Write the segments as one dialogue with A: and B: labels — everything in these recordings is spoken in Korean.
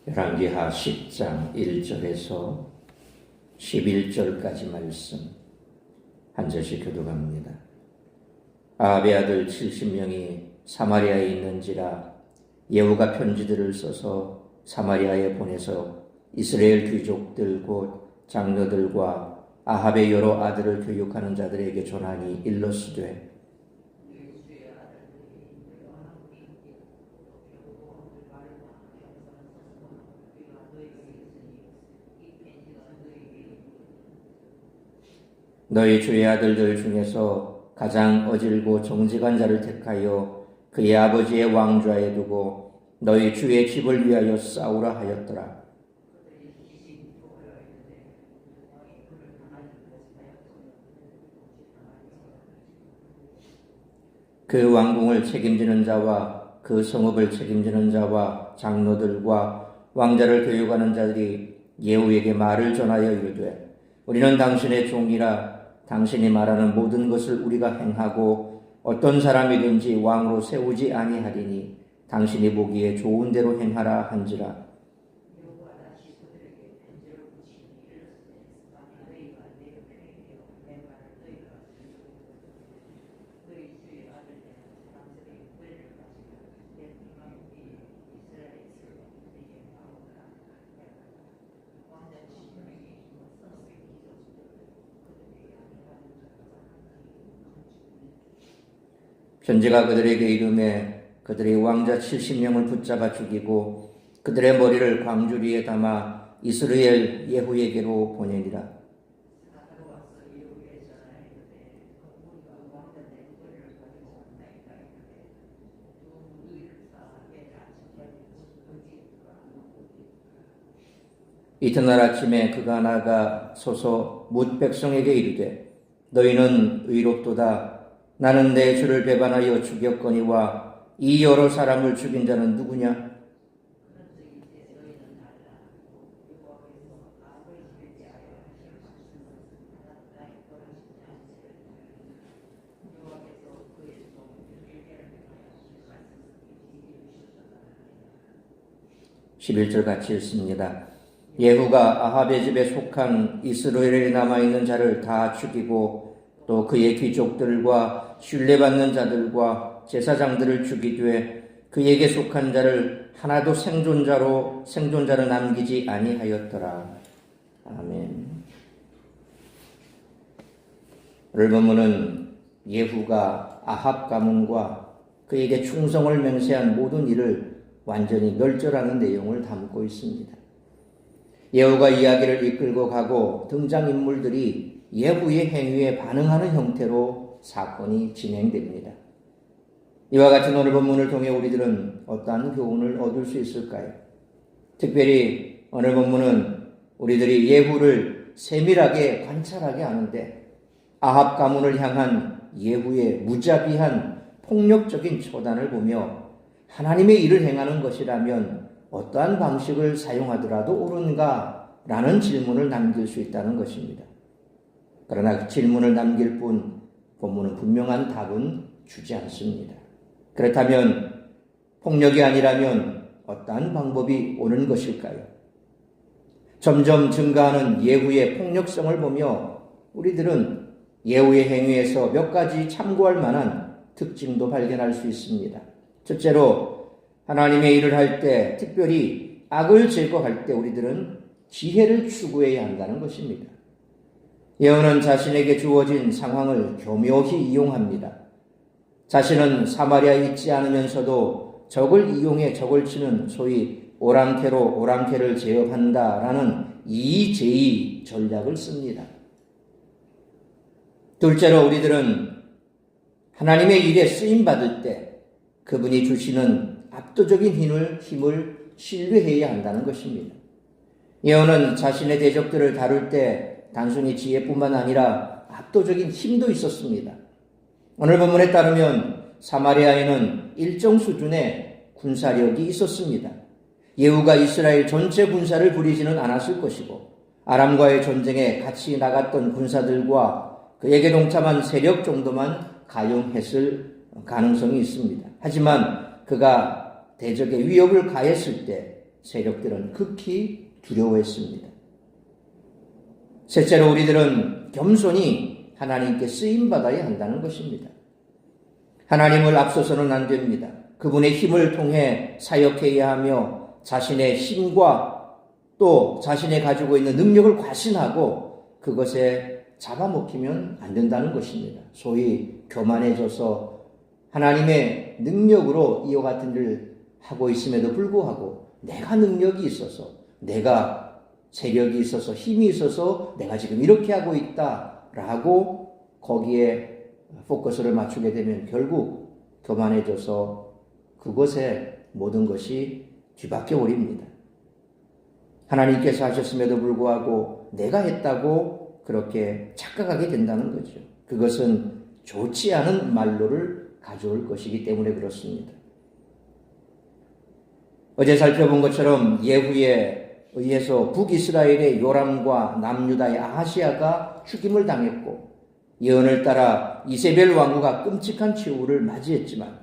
A: 열왕기하 10장 1절에서 11절까지 말씀 한 절씩 교독합니다. 아합의 아들 70명이 사마리아에 있는지라 예후가 편지들을 써서 사마리아에 보내서 이스라엘 귀족들 곧 장로들과 아합의 여러 아들을 교육하는 자들에게 전하니 일러스되 너희 주의 아들들 중에서 가장 어질고 정직한 자를 택하여 그의 아버지의 왕좌에 두고 너희 주의 집을 위하여 싸우라 하였더라. 그 왕궁을 책임지는 자와 그 성읍을 책임지는 자와 장로들과 왕자를 교육하는 자들이 예후에게 말을 전하여 이르되 우리는 당신의 종이라 당신이 말하는 모든 것을 우리가 행하고 어떤 사람이든지 왕으로 세우지 아니하리니 당신이 보기에 좋은 대로 행하라 한지라. 편지가 그들에게 이르매 그들이 왕자 70명을 붙잡아 죽이고 그들의 머리를 광주리에 담아 이스라엘 예후에게로 보내니라. 이튿날 아침에 그가 나가 서서 뭇 백성에게 이르되 너희는 의롭도다. 나는 내 주를 배반하여 죽였거니와 이 여러 사람을 죽인 자는 누구냐? (11절) 같이 읽습니다. 예후가 아합의 집에 속한 이스라엘에 남아있는 자를 다 죽이고 또 그의 귀족들과 신뢰받는 자들과 제사장들을 죽이되 그에게 속한 자를 하나도 생존자로 남기지 아니하였더라. 아멘. 오늘 본문은 예후가 아합 가문과 그에게 충성을 맹세한 모든 일을 완전히 멸절하는 내용을 담고 있습니다. 예후가 이야기를 이끌고 가고 등장인물들이 예후의 행위에 반응하는 형태로 사건이 진행됩니다. 이와 같은 오늘 본문을 통해 우리들은 어떠한 교훈을 얻을 수 있을까요? 특별히 오늘 본문은 우리들이 예후를 세밀하게 관찰하게 하는데 아합 가문을 향한 예후의 무자비한 폭력적인 처단을 보며 하나님의 일을 행하는 것이라면 어떠한 방식을 사용하더라도 옳은가라는 질문을 남길 수 있다는 것입니다. 그러나 그 질문을 남길 뿐 본문은 분명한 답은 주지 않습니다. 그렇다면 폭력이 아니라면 어떠한 방법이 옳은 것일까요? 점점 증가하는 예후의 폭력성을 보며 우리들은 예후의 행위에서 몇 가지 참고할 만한 특징도 발견할 수 있습니다. 첫째로 하나님의 일을 할 때, 특별히 악을 제거할 때 우리들은 지혜를 추구해야 한다는 것입니다. 예후는 자신에게 주어진 상황을 교묘히 이용합니다. 자신은 사마리아에 있지 않으면서도 적을 이용해 적을 치는 소위 오랑캐로 오랑캐를 제압한다라는 이의제의 전략을 씁니다. 둘째로 우리들은 하나님의 일에 쓰임받을 때 그분이 주시는 압도적인 힘을 신뢰해야 한다는 것입니다. 예후는 자신의 대적들을 다룰 때 단순히 지혜뿐만 아니라 압도적인 힘도 있었습니다. 오늘 본문에 따르면 사마리아에는 일정 수준의 군사력이 있었습니다. 예후가 이스라엘 전체 군사를 부리지는 않았을 것이고 아람과의 전쟁에 같이 나갔던 군사들과 그에게 동참한 세력 정도만 가용했을 가능성이 있습니다. 하지만 그가 대적의 위협을 가했을 때 세력들은 극히 두려워했습니다. 셋째로 우리들은 겸손히 하나님께 쓰임받아야 한다는 것입니다. 하나님을 앞서서는 안 됩니다. 그분의 힘을 통해 사역해야 하며 자신의 힘과 또 자신의 가지고 있는 능력을 과신하고 그것에 잡아먹히면 안 된다는 것입니다. 소위 교만해져서 하나님의 능력으로 이와 같은 일을 하고 있음에도 불구하고 내가 능력이 있어서 내가 세력이 있어서 힘이 있어서 내가 지금 이렇게 하고 있다라고 거기에 포커스를 맞추게 되면 결국 교만해져서 그것에 모든 것이 뒤바뀌어 버립니다. 하나님께서 하셨음에도 불구하고 내가 했다고 그렇게 착각하게 된다는 거죠. 그것은 좋지 않은 말로를 가져올 것이기 때문에 그렇습니다. 어제 살펴본 것처럼 예후에 의해서 북이스라엘의 요람과 남유다의 아하시아가 죽임을 당했고 예언을 따라 이세벨 왕후가 끔찍한 최후를 맞이했지만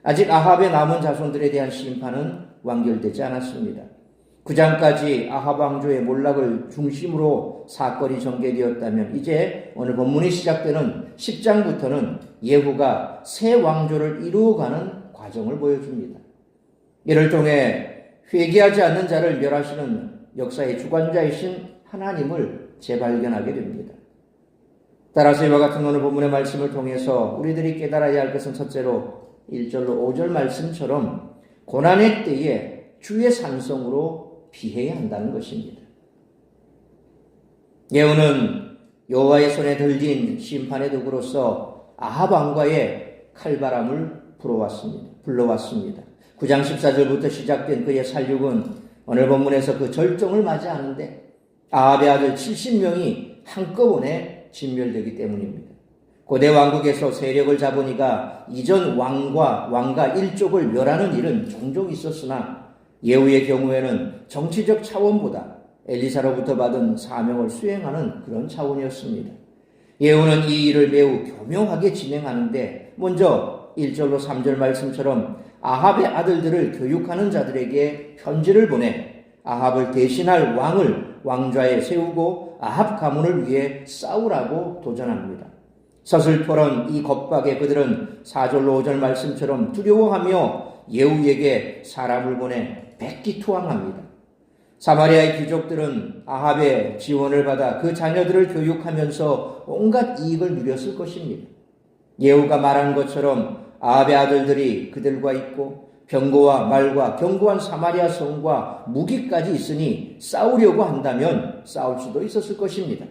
A: 아직 아합의 남은 자손들에 대한 심판은 완결되지 않았습니다. 9장까지 아합 왕조의 몰락을 중심으로 사건이 전개되었다면 이제 오늘 본문이 시작되는 10장부터는 예후가 새 왕조를 이루어가는 과정을 보여줍니다. 이를 통해 회개하지 않는 자를 멸하시는 역사의 주관자이신 하나님을 재발견하게 됩니다. 따라서 이와 같은 오늘 본문의 말씀을 통해서 우리들이 깨달아야 할 것은 첫째로 1절로 5절 말씀처럼 고난의 때에 주의 산성으로 피해야 한다는 것입니다. 예후는 여호와의 손에 들린 심판의 도구로서 아합 왕과의 칼바람을 불러왔습니다. 9장 14절부터 시작된 그의 살육은 오늘 본문에서 그 절정을 맞이하는데 아합의 아들 70명이 한꺼번에 진멸되기 때문입니다. 고대 왕국에서 세력을 잡으니까 이전 왕가 일족을 멸하는 일은 종종 있었으나 예후의 경우에는 정치적 차원보다 엘리사로부터 받은 사명을 수행하는 그런 차원이었습니다. 예후는 이 일을 매우 교묘하게 진행하는데 먼저 1절로 3절 말씀처럼 아합의 아들들을 교육하는 자들에게 편지를 보내 아합을 대신할 왕을 왕좌에 세우고 아합 가문을 위해 싸우라고 도전합니다. 서슬퍼런 이 겁박에 그들은 4절로 5절 말씀처럼 두려워하며 예후에게 사람을 보내 백기투항합니다. 사마리아의 귀족들은 아합의 지원을 받아 그 자녀들을 교육하면서 온갖 이익을 누렸을 것입니다. 예후가 말한 것처럼 아합의 아들들이 그들과 있고 병거와 말과 견고한 사마리아 성과 무기까지 있으니 싸우려고 한다면 싸울 수도 있었을 것입니다.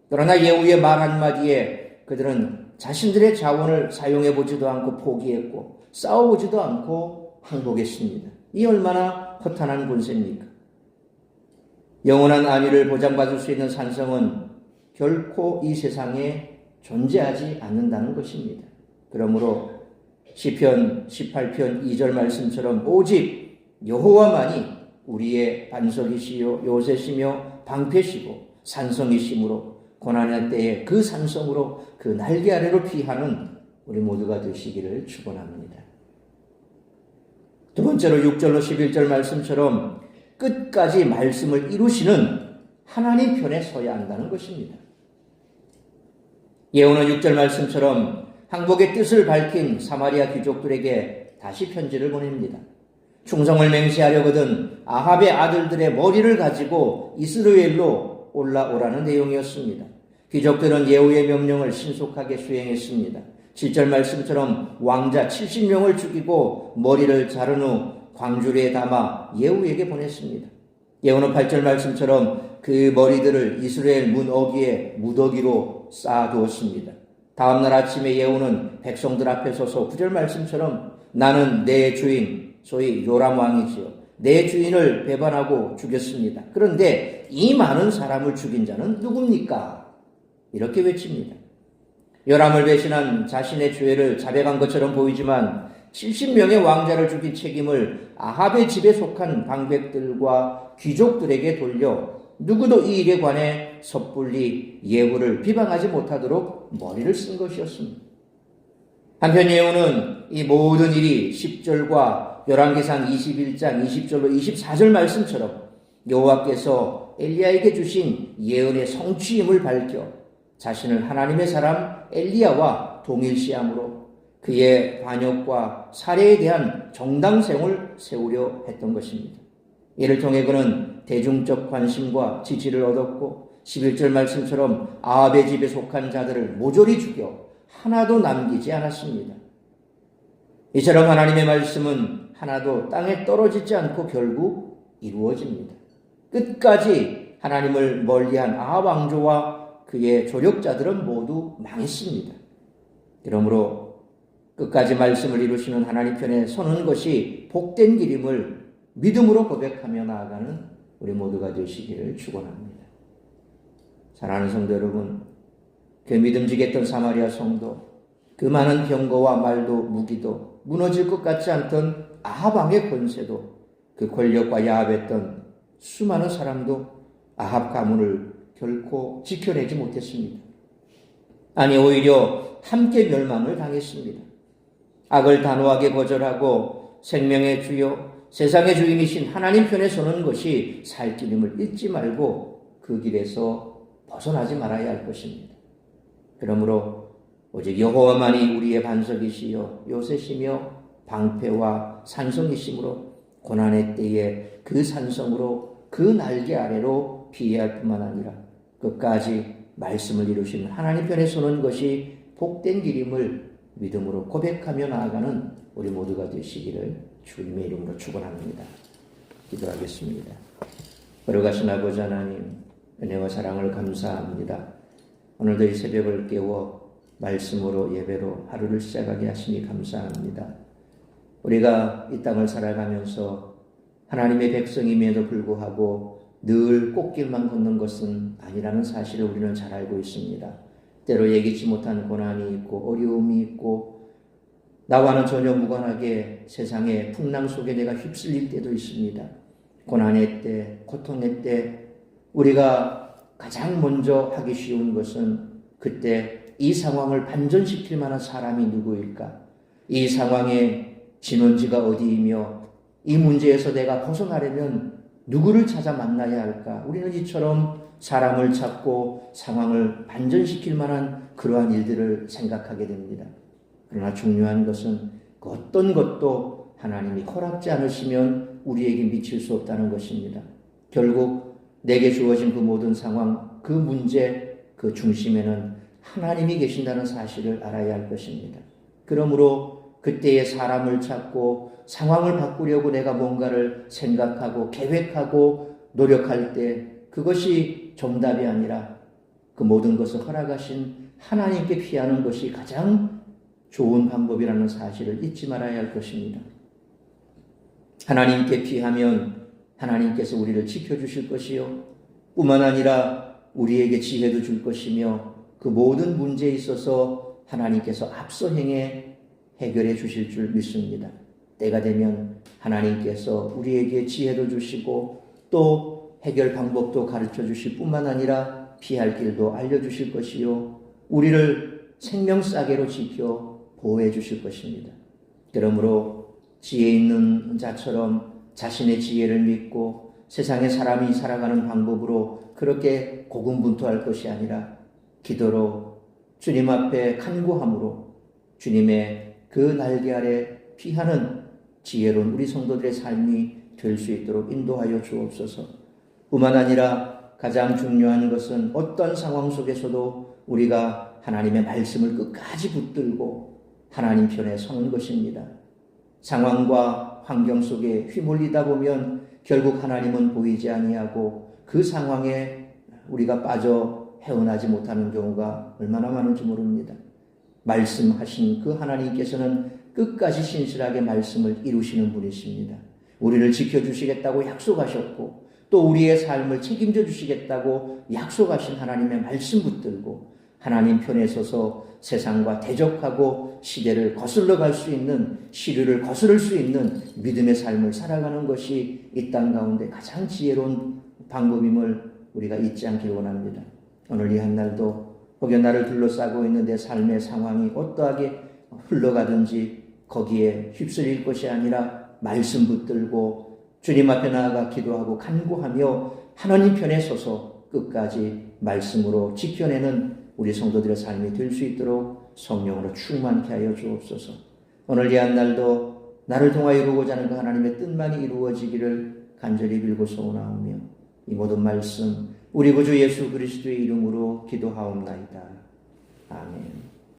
A: 그러나 예후의 말 한마디에 그들은 자신들의 자원을 사용해보지도 않고 포기했고 싸워보지도 않고 항복했습니다. 이 얼마나 허탄한 군세입니까? 영원한 안위를 보장받을 수 있는 산성은 결코 이 세상에 존재하지 않는다는 것입니다. 그러므로 시편 18편 2절 말씀처럼 오직 여호와만이 우리의 반석이시요 요새시며 방패시고 산성이시므로 고난의 때에 그 산성으로 그 날개 아래로 피하는 우리 모두가 되시기를 축원합니다. 두 번째로 6절로 11절 말씀처럼 끝까지 말씀을 이루시는 하나님 편에 서야 한다는 것입니다. 예후는 6절 말씀처럼 항복의 뜻을 밝힌 사마리아 귀족들에게 다시 편지를 보냅니다. 충성을 맹세하려거든 아합의 아들들의 머리를 가지고 이스라엘로 올라오라는 내용이었습니다. 귀족들은 예후의 명령을 신속하게 수행했습니다. 7절 말씀처럼 왕자 70명을 죽이고 머리를 자른 후 광주리에 담아 예후에게 보냈습니다. 예후는 8절 말씀처럼 그 머리들을 이스라엘 문 어귀에 무더기로 쌓아두었습니다. 다음날 아침에 예후는 백성들 앞에 서서 9절 말씀처럼 나는 내 주인 소위 요람 왕이지요. 내 주인을 배반하고 죽였습니다. 그런데 이 많은 사람을 죽인 자는 누굽니까? 이렇게 외칩니다. 요람을 배신한 자신의 죄를 자백한 것처럼 보이지만 70명의 왕자를 죽인 책임을 아합의 집에 속한 방백들과 귀족들에게 돌려 누구도 이 일에 관해 섣불리 예후를 비방하지 못하도록 머리를 쓴 것이었습니다. 한편 예후는 이 모든 일이 10절과 열왕기상 21장 20절로 24절 말씀처럼 여호와께서 엘리야에게 주신 예언의 성취임을 밝혀 자신을 하나님의 사람 엘리야와 동일시함으로 그의 반역과 살해에 대한 정당성을 세우려 했던 것입니다. 이를 통해 그는 대중적 관심과 지지를 얻었고 11절 말씀처럼 아합의 집에 속한 자들을 모조리 죽여 하나도 남기지 않았습니다. 이처럼 하나님의 말씀은 하나도 땅에 떨어지지 않고 결국 이루어집니다. 끝까지 하나님을 멀리한 아합 왕조와 그의 조력자들은 모두 망했습니다. 그러므로 끝까지 말씀을 이루시는 하나님 편에 서는 것이 복된 길임을 믿음으로 고백하며 나아가는 우리 모두가 되시기를 축원합니다. 사랑하는 성도 여러분, 그 믿음직했던 사마리아 성도, 그 많은 병거와 말도 무기도 무너질 것 같지 않던 아합 왕의 권세도 그 권력과 야합했던 수많은 사람도 아합 가문을 결코 지켜내지 못했습니다. 아니 오히려 함께 멸망을 당했습니다. 악을 단호하게 거절하고 생명의 주요 세상의 주인이신 하나님 편에 서는 것이 살 길임을 잊지 말고 그 길에서 벗어나지 말아야 할 것입니다. 그러므로 오직 여호와만이 우리의 반석이시요 요새시며 방패와 산성이시므로 고난의 때에 그 산성으로 그 날개 아래로 피해야 할 뿐만 아니라 끝까지 말씀을 이루시는 하나님 편에 서는 것이 복된 길임을 믿음으로 고백하며 나아가는 우리 모두가 되시기를 주님의 이름으로 축원합니다. 기도하겠습니다. 걸어가신 아버지 하나님, 은혜와 사랑을 감사합니다. 오늘도 이 새벽을 깨워 말씀으로 예배로 하루를 시작하게 하시니 감사합니다. 우리가 이 땅을 살아가면서 하나님의 백성임에도 불구하고 늘 꽃길만 걷는 것은 아니라는 사실을 우리는 잘 알고 있습니다. 때로 예기치 못한 고난이 있고 어려움이 있고 나와는 전혀 무관하게 세상의 풍랑 속에 내가 휩쓸릴 때도 있습니다. 고난의 때, 고통의 때 우리가 가장 먼저 하기 쉬운 것은 그때 이 상황을 반전시킬 만한 사람이 누구일까? 이 상황의 진원지가 어디이며 이 문제에서 내가 벗어나려면 누구를 찾아 만나야 할까? 우리는 이처럼 사람을 찾고 상황을 반전시킬 만한 그러한 일들을 생각하게 됩니다. 그러나 중요한 것은 그 어떤 것도 하나님이 허락지 않으시면 우리에게 미칠 수 없다는 것입니다. 결국 내게 주어진 그 모든 상황, 그 문제, 그 중심에는 하나님이 계신다는 사실을 알아야 할 것입니다. 그러므로 그때의 사람을 찾고 상황을 바꾸려고 내가 뭔가를 생각하고 계획하고 노력할 때 그것이 정답이 아니라 그 모든 것을 허락하신 하나님께 피하는 것이 가장 좋은 방법이라는 사실을 잊지 말아야 할 것입니다. 하나님께 피하면 하나님께서 우리를 지켜주실 것이요 뿐만 아니라 우리에게 지혜도 줄 것이며 그 모든 문제에 있어서 하나님께서 앞서 행해 해결해 주실 줄 믿습니다. 때가 되면 하나님께서 우리에게 지혜도 주시고 또 해결 방법도 가르쳐 주실 뿐만 아니라 피할 길도 알려주실 것이요 우리를 생명싸개로 지켜 보호해 주실 것입니다. 그러므로 지혜 있는 자처럼 자신의 지혜를 믿고 세상의 사람이 살아가는 방법으로 그렇게 고군분투할 것이 아니라 기도로 주님 앞에 간구함으로 주님의 그 날개 아래 피하는 지혜로운 우리 성도들의 삶이 될 수 있도록 인도하여 주옵소서. 뿐만 아니라 가장 중요한 것은 어떤 상황 속에서도 우리가 하나님의 말씀을 끝까지 붙들고 하나님 편에 서는 것입니다. 상황과 환경 속에 휘몰리다 보면 결국 하나님은 보이지 아니하고 그 상황에 우리가 빠져 헤어나지 못하는 경우가 얼마나 많은지 모릅니다. 말씀하신 그 하나님께서는 끝까지 신실하게 말씀을 이루시는 분이십니다. 우리를 지켜주시겠다고 약속하셨고 또 우리의 삶을 책임져 주시겠다고 약속하신 하나님의 말씀 붙들고 하나님 편에 서서 세상과 대적하고 시대를 거슬러 갈 수 있는 시류를 거스를 수 있는 믿음의 삶을 살아가는 것이 이 땅 가운데 가장 지혜로운 방법임을 우리가 잊지 않길 원합니다. 오늘 이 한날도 혹여 나를 둘러싸고 있는 내 삶의 상황이 어떠하게 흘러가든지 거기에 휩쓸릴 것이 아니라 말씀 붙들고 주님 앞에 나아가 기도하고 간구하며 하나님 편에 서서 끝까지 말씀으로 지켜내는 우리 성도들의 삶이 될 수 있도록 성령으로 충만케 하여 주옵소서. 오늘 이 한 날도 나를 통하여 이루고자 하는 그 하나님의 뜻만이 이루어지기를 간절히 빌고 소원하오며 이 모든 말씀 우리 구주 예수 그리스도의 이름으로 기도하옵나이다. 아멘.